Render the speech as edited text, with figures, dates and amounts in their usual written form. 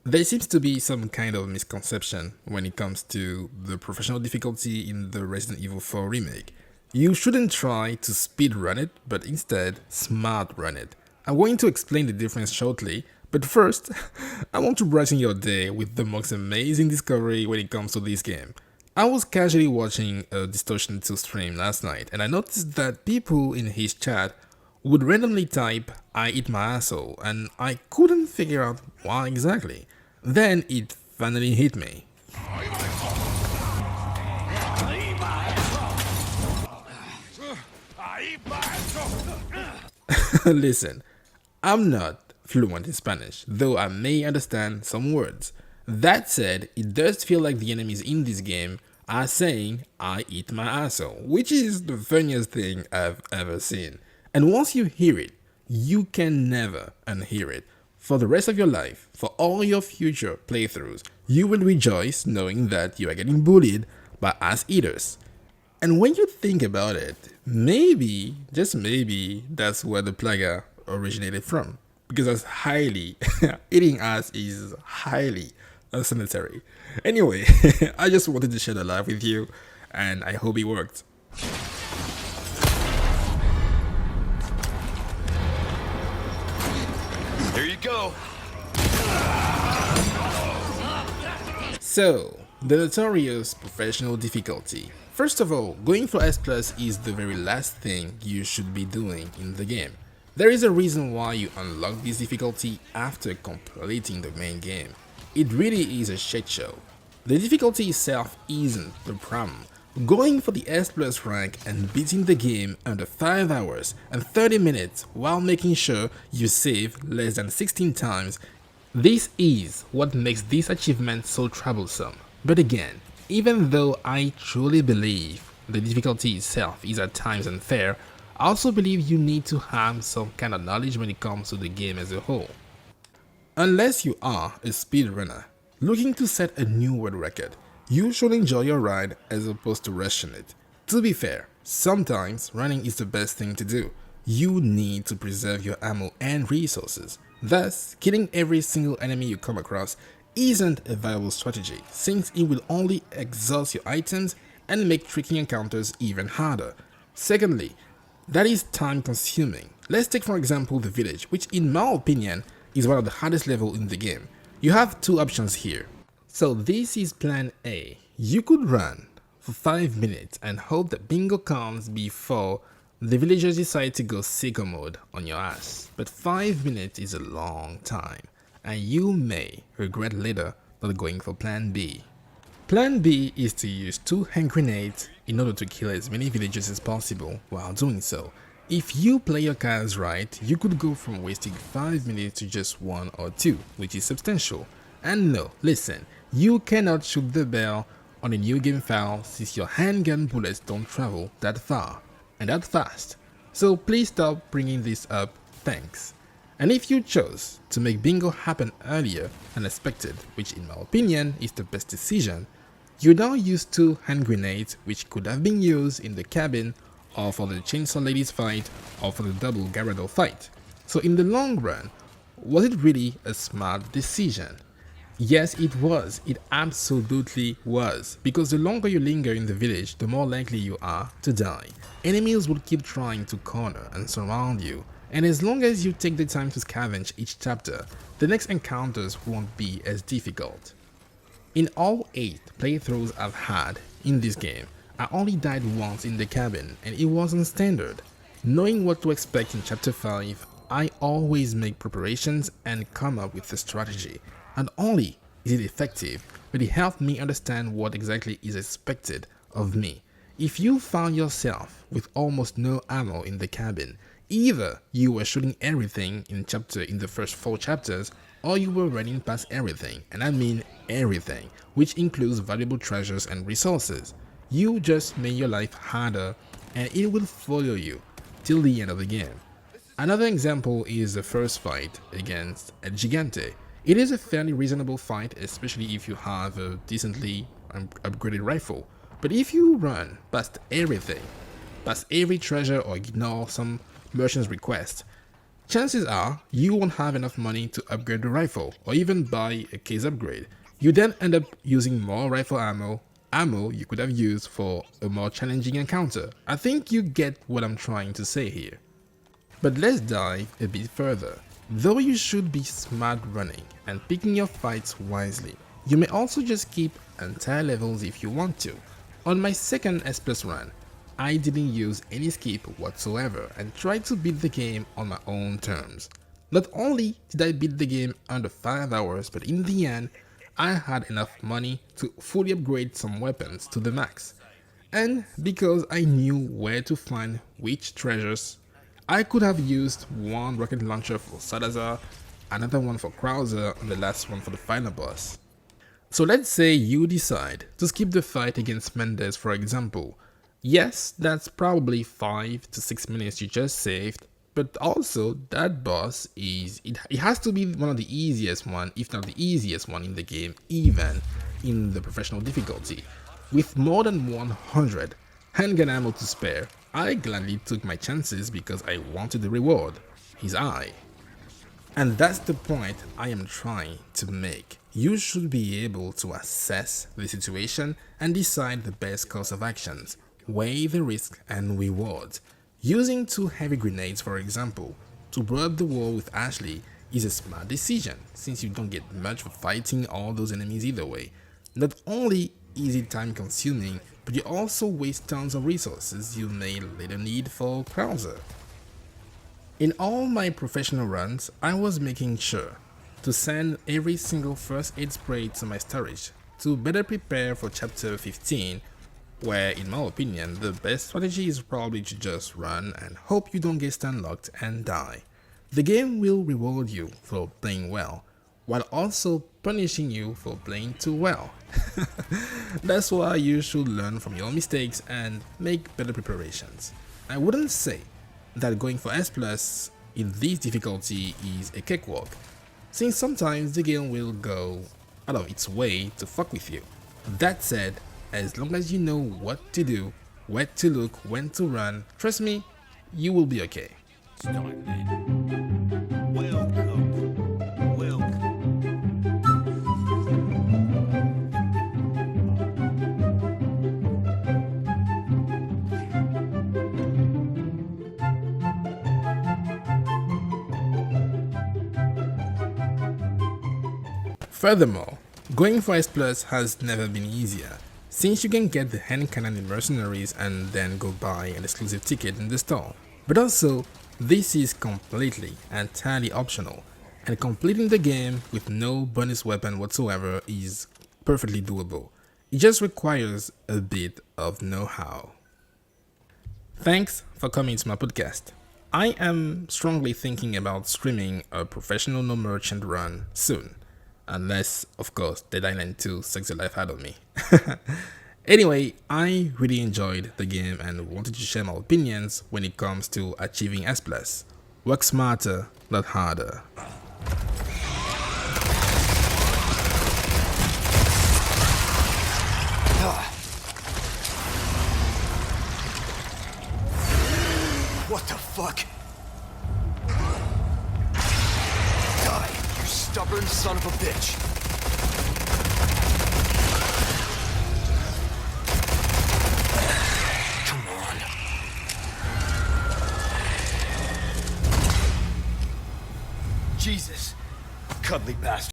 There seems to be some kind of misconception when it comes to the professional difficulty in the Resident Evil 4 remake. You shouldn't try to speedrun it, but instead smart run it. I'm going to explain the difference shortly, but first, I want to brighten your day with the most amazing discovery when it comes to this game. I was casually watching a Distortion 2 stream last night, and I noticed that people in his chat would randomly type "I eat my asshole," and I couldn't figure out why exactly. Then it finally hit me. Listen, I'm not fluent in Spanish, though I may understand some words. That said, it does feel like the enemies in this game are saying "I eat my asshole," which is the funniest thing I've ever seen. And once you hear it, you can never unhear it. For the rest of your life, for all your future playthroughs, you will rejoice knowing that you are getting bullied by ass eaters. And when you think about it, maybe, just maybe, that's where the plaga originated from. Because that's highly, eating ass is highly unsanitary. Anyway, I just wanted to share the life with you, and I hope it worked. Here you go. So, the notorious professional difficulty. First of all, going for S Plus is the very last thing you should be doing in the game. There is a reason why you unlock this difficulty after completing the main game. It really is a shit show. The difficulty itself isn't the problem. Going for the S Plus rank and beating the game under 5 hours and 30 minutes while making sure you save less than 16 times, this is what makes this achievement so troublesome. But again, even though I truly believe the difficulty itself is at times unfair, I also believe you need to have some kind of knowledge when it comes to the game as a whole. Unless you are a speedrunner looking to set a new world record, you should enjoy your ride as opposed to rushing it. To be fair, sometimes running is the best thing to do. You need to preserve your ammo and resources. Thus, killing every single enemy you come across isn't a viable strategy, since it will only exhaust your items and make tricky encounters even harder. Secondly, that is time consuming. Let's take for example the village, which in my opinion is one of the hardest levels in the game. You have two options here. So this is plan A. You could run for 5 minutes and hope that bingo comes before the villagers decide to go sicko mode on your ass. But 5 minutes is a long time, and you may regret later not going for plan B. Plan B is to use 2 hand grenades in order to kill as many villagers as possible while doing so. If you play your cards right, you could go from wasting 5 minutes to just 1 or 2, which is substantial. And no, listen, you cannot shoot the bell on a new game file since your handgun bullets don't travel that far and that fast. So please stop bringing this up, thanks. And if you chose to make bingo happen earlier than expected, which in my opinion is the best decision, you now use 2 hand grenades which could have been used in the cabin or for the Chainsaw Ladies fight or for the double Gyarados fight. So in the long run, was it really a smart decision? Yes, it was. It absolutely was. Because the longer you linger in the village, the more likely you are to die. Enemies will keep trying to corner and surround you. And as long as you take the time to scavenge each chapter, the next encounters won't be as difficult. In all 8 playthroughs I've had in this game, I only died once in the cabin, and it wasn't standard. Knowing what to expect in chapter 5, I always make preparations and come up with a strategy. Not only is it effective, but it helped me understand what exactly is expected of me. If you found yourself with almost no ammo in the cabin, either you were shooting everything in the first 4 chapters, or you were running past everything, and I mean everything, which includes valuable treasures and resources. You just made your life harder, and it will follow you till the end of the game. Another example is the first fight against a Gigante. It is a fairly reasonable fight, especially if you have a decently upgraded rifle. But if you run past everything, past every treasure or ignore some merchant's request, chances are you won't have enough money to upgrade the rifle or even buy a case upgrade. You then end up using more rifle ammo you could have used for a more challenging encounter. I think you get what I'm trying to say here. But let's dive a bit further. Though you should be smart running and picking your fights wisely, you may also just keep entire levels if you want to. On my second S Plus run, I didn't use any skip whatsoever and tried to beat the game on my own terms. Not only did I beat the game under 5 hours, but in the end, I had enough money to fully upgrade some weapons to the max. And because I knew where to find which treasures, I could have used one rocket launcher for Salazar, another one for Krauser, and the last one for the final boss. So let's say you decide to skip the fight against Mendes, for example. Yes, that's probably 5 to 6 minutes you just saved, but also that boss it has to be one of the easiest one, if not the easiest one in the game, even in the professional difficulty. With more than 100 handgun ammo to spare, I gladly took my chances because I wanted the reward, his eye. And that's the point I am trying to make. You should be able to assess the situation and decide the best course of actions, weigh the risk and rewards. Using 2 heavy grenades, for example, to blow up the wall with Ashley is a smart decision since you don't get much for fighting all those enemies either way. Not only is it time consuming, but you also waste tons of resources you may later need for Krauser. In all my professional runs, I was making sure to send every single first aid spray to my storage to better prepare for chapter 15, where in my opinion the best strategy is probably to just run and hope you don't get stun locked and die. The game will reward you for playing well, while also punishing you for playing too well. That's why you should learn from your mistakes and make better preparations. I wouldn't say that going for S Plus in this difficulty is a cakewalk, since sometimes the game will go out of its way to fuck with you. That said, as long as you know what to do, where to look, when to run, trust me, you will be okay. Start then. Welcome. Furthermore, going for S Plus has never been easier, since you can get the hand cannon in Mercenaries and then go buy an exclusive ticket in the store. But also, this is completely, entirely optional, and completing the game with no bonus weapon whatsoever is perfectly doable. It just requires a bit of know-how. Thanks for coming to my podcast. I am strongly thinking about streaming a professional no merchant run soon. Unless, of course, Dead Island 2 sucks the life out of me. Anyway, I really enjoyed the game and wanted to share my opinions when it comes to achieving S+. Work smarter, not harder. What the fuck? Die, you stubborn son of a bitch! Come on. Jesus, cuddly bastard.